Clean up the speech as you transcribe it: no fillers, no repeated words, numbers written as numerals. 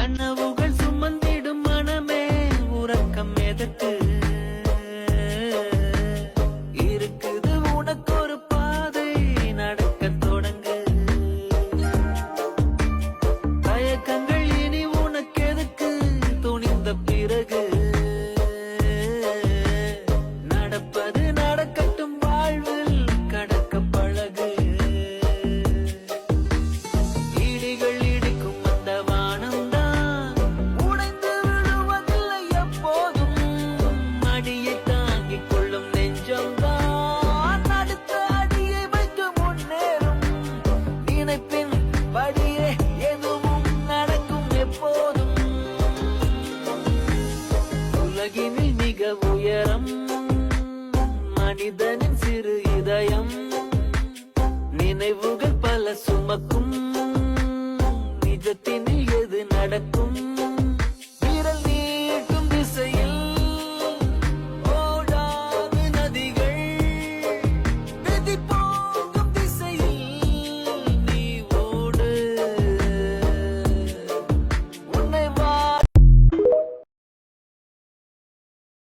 கனவுகள் சுமந்திடும் மனமே உறக்கம் எதற்கு இருக்குது உனக்கு ஒரு பாதை நடக்க தொடங்கு தயக்கங்கள் இனி உனக்கு எதுக்கு துணிந்த பிறகு நடப்பது நடக்கட்டும் வாழ்வில் கடக்க பழகு இடிகள் இடிக்கும் அந்த வானம்தான் உடைந்து விழுவதில்லை எப்போதும் அடியை தாங்கிக் கொள்ளும் நெஞ்சம்தான் அடுத்த அடியை வைத்து முன்னேறும் நினைப்பின் படியே எதுவும் நடக்கும் எப்போதும் உலகினில் மிக உயரம் மனிதனின் சிறு இதயம் நினைவுகள் பல சுமக்கும் நிஜத்தினில் எது நடக்கும்